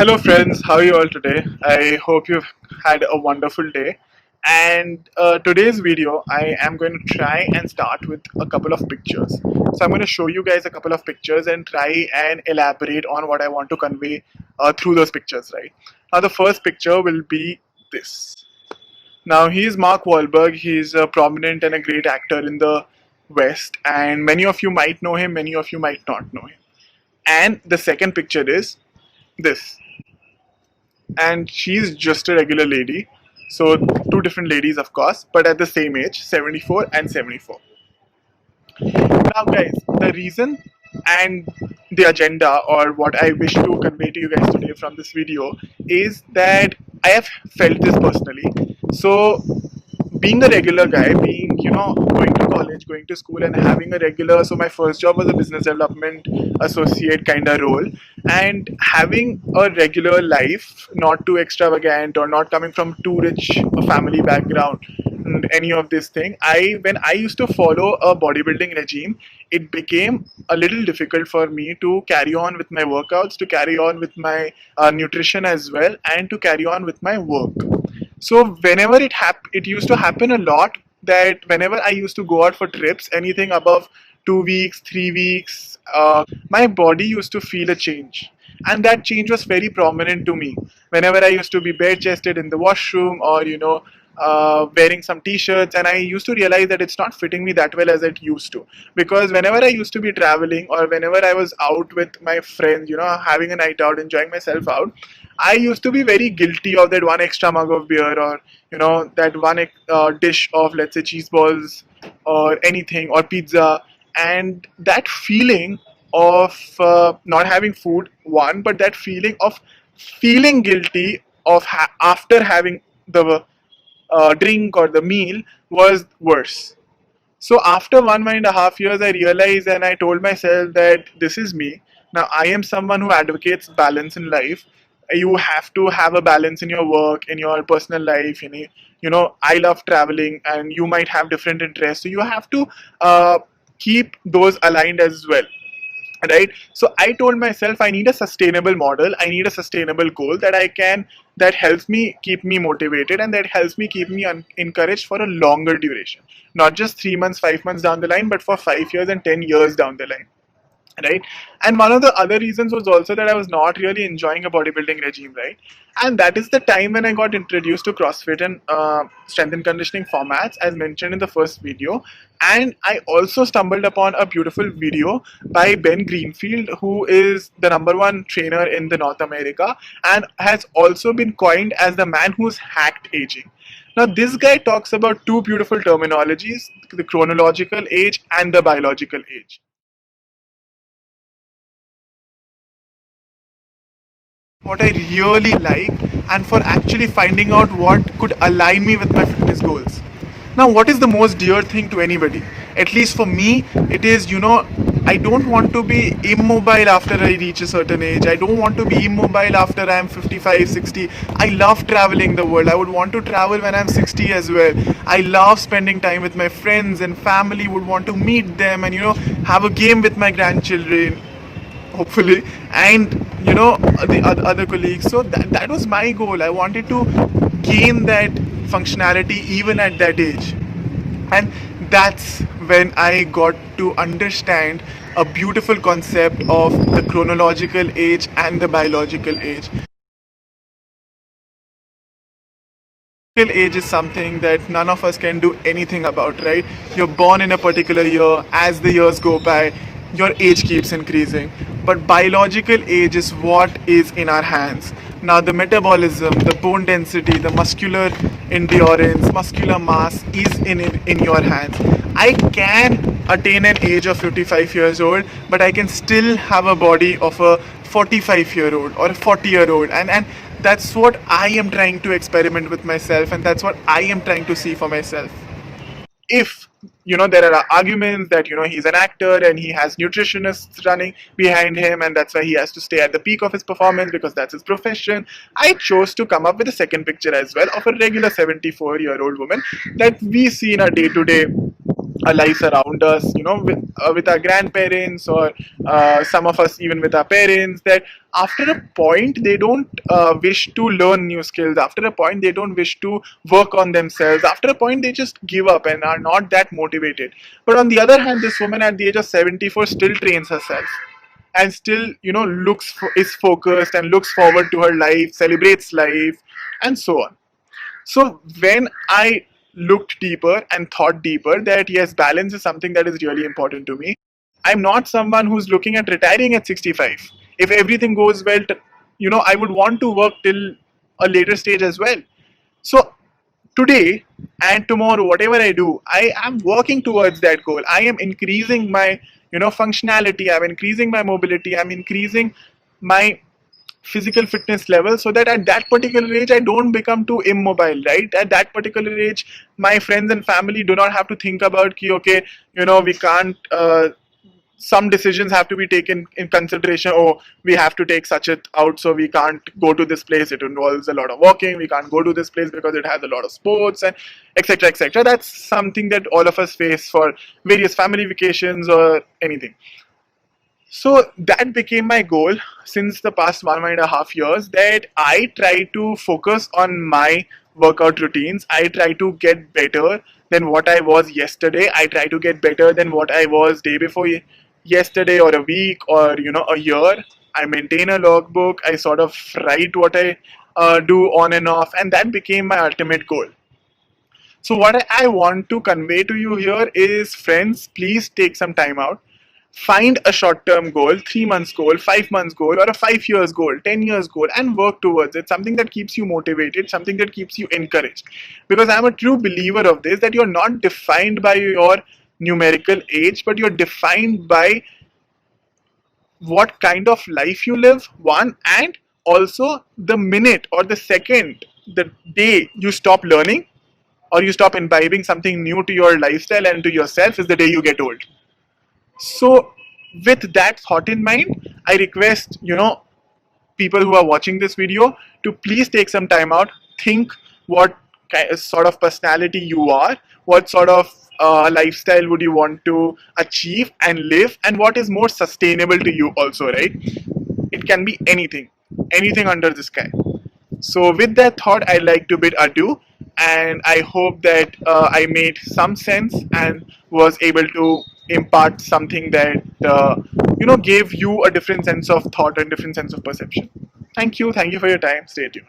Hello, friends. How are you all today? I hope you've had a wonderful day. And today's video, I am going to try and start with a couple of pictures. So, I'm going to show you guys a couple of pictures and try and elaborate on what I want to convey through those pictures, right? Now, the first picture will be this. Now, he's Mark Wahlberg. He's a prominent and a great actor in the West, and many of you might know him, many of you might not know him. And the second picture is this, and she's just a regular lady. So two different ladies, of course, but at the same age, 74 and 74. Now, guys, the reason and the agenda, or what I wish to convey to you guys today from this video, is that I have felt this personally. So being a regular guy, being, going to college, going to school, and having a regular, so my first job was a business development associate kind of role, and having a regular life, not too extravagant or not coming from too rich a family background, any of this thing. When I used to follow a bodybuilding regime, it became a little difficult for me to carry on with my workouts, to carry on with my nutrition as well, and to carry on with my work. So whenever it used to happen a lot that whenever I used to go out for trips, anything above 2 weeks, 3 weeks, my body used to feel a change, and that change was very prominent to me. Whenever I used to be bare chested in the washroom, or wearing some t-shirts, and I used to realize that it's not fitting me that well as it used to, because whenever I used to be traveling, or whenever I was out with my friends, having a night out, enjoying myself out, I used to be very guilty of that one extra mug of beer, or that one dish of, let's say, cheese balls or anything, or pizza. And that feeling of not having food, one, but that feeling of feeling guilty of after having the drink or the meal was worse. So after 1.5 years, I realized, and I told myself that this is me. Now I am someone who advocates balance in life. You have to have a balance in your work, in your personal life. I love traveling, and you might have different interests. So you have to keep those aligned as well, right? So I told myself I need a sustainable model, I need a sustainable goal that helps me keep me motivated, and that helps me keep me encouraged for a longer duration, not just 3 months, 5 months down the line, but for 5 years and 10 years down the line, right? And one of the other reasons was also that I was not really enjoying a bodybuilding regime, right? And that is the time when I got introduced to CrossFit and strength and conditioning formats, as mentioned in the first video. And I also stumbled upon a beautiful video by Ben Greenfield, who is the #1 trainer in the North America, and has also been coined as the man who's hacked aging. Now, this guy talks about two beautiful terminologies: the chronological age and the biological age. What I really like, and for actually finding out what could align me with my fitness goals. Now, what is the most dear thing to anybody? At least for me, it is, I don't want to be immobile after I reach a certain age. I don't want to be immobile after I'm 55, 60. I love traveling the world. I would want to travel when I'm 60 as well. I love spending time with my friends and family, would want to meet them and, have a game with my grandchildren, hopefully, and the other colleagues. So that was my goal. I wanted to gain that functionality even at that age, and that's when I got to understand a beautiful concept of the chronological age and the biological age. Age is something that none of us can do anything about, right? You're born in a particular year. As the years go by, your age keeps increasing, but biological age is what is in our hands. Now, the metabolism, the bone density, the muscular endurance, muscular mass is in your hands. I can attain an age of 55 years old, but I can still have a body of a 45-year-old or a 40-year-old, and that's what I am trying to experiment with myself, and that's what I am trying to see for myself. If there are arguments that he's an actor and he has nutritionists running behind him, and that's why he has to stay at the peak of his performance because that's his profession, I chose to come up with a second picture as well of a regular 74-year-old woman that we see in our day-to-day our lives around us, with our grandparents, or some of us even with our parents, that after a point they don't wish to learn new skills. After a point they don't wish to work on themselves. After a point they just give up and are not that motivated. But on the other hand, this woman at the age of 74 still trains herself, and still is focused and looks forward to her life, celebrates life, and so on. So when I looked deeper and thought deeper, that yes, balance is something that is really important to me. I'm not someone who's looking at retiring at 65. If everything goes well, I would want to work till a later stage as well. So today and tomorrow, whatever I do, I am working towards that goal. I am increasing my functionality, I'm increasing my mobility, I'm increasing my physical fitness level, so that at that particular age I don't become too immobile, right? At that particular age my friends and family do not have to think about ki, okay, we can't some decisions have to be taken in consideration. Oh, we have to take Sachit out, so we can't go to this place, it involves a lot of walking. We can't go to this place because it has a lot of sports, and etc etc. That's something that all of us face for various family vacations or anything. So that became my goal since the past 1.5 years, that I try to focus on my workout routines. I try to get better than what I was yesterday. I try to get better than what I was day before yesterday, or a week, or a year. I maintain a logbook. I sort of write what I do on and off, and that became my ultimate goal. So what I want to convey to you here is, friends, please take some time out. Find a short-term goal, 3 months goal, 5 months goal, or a 5 years goal, 10 years goal, and work towards it. Something that keeps you motivated, something that keeps you encouraged. Because I'm a true believer of this, that you're not defined by your numerical age, but you're defined by what kind of life you live, one, and also the minute or the second, the day you stop learning or you stop imbibing something new to your lifestyle and to yourself is the day you get old. So with that thought in mind, I request, people who are watching this video to please take some time out, think what sort of personality you are, what sort of lifestyle would you want to achieve and live, and what is more sustainable to you also, right? It can be anything, anything under the sky. So with that thought, I like to bid adieu, and I hope that I made some sense and was able to impart something that gave you a different sense of thought and different sense of perception. Thank you for your time. Stay tuned.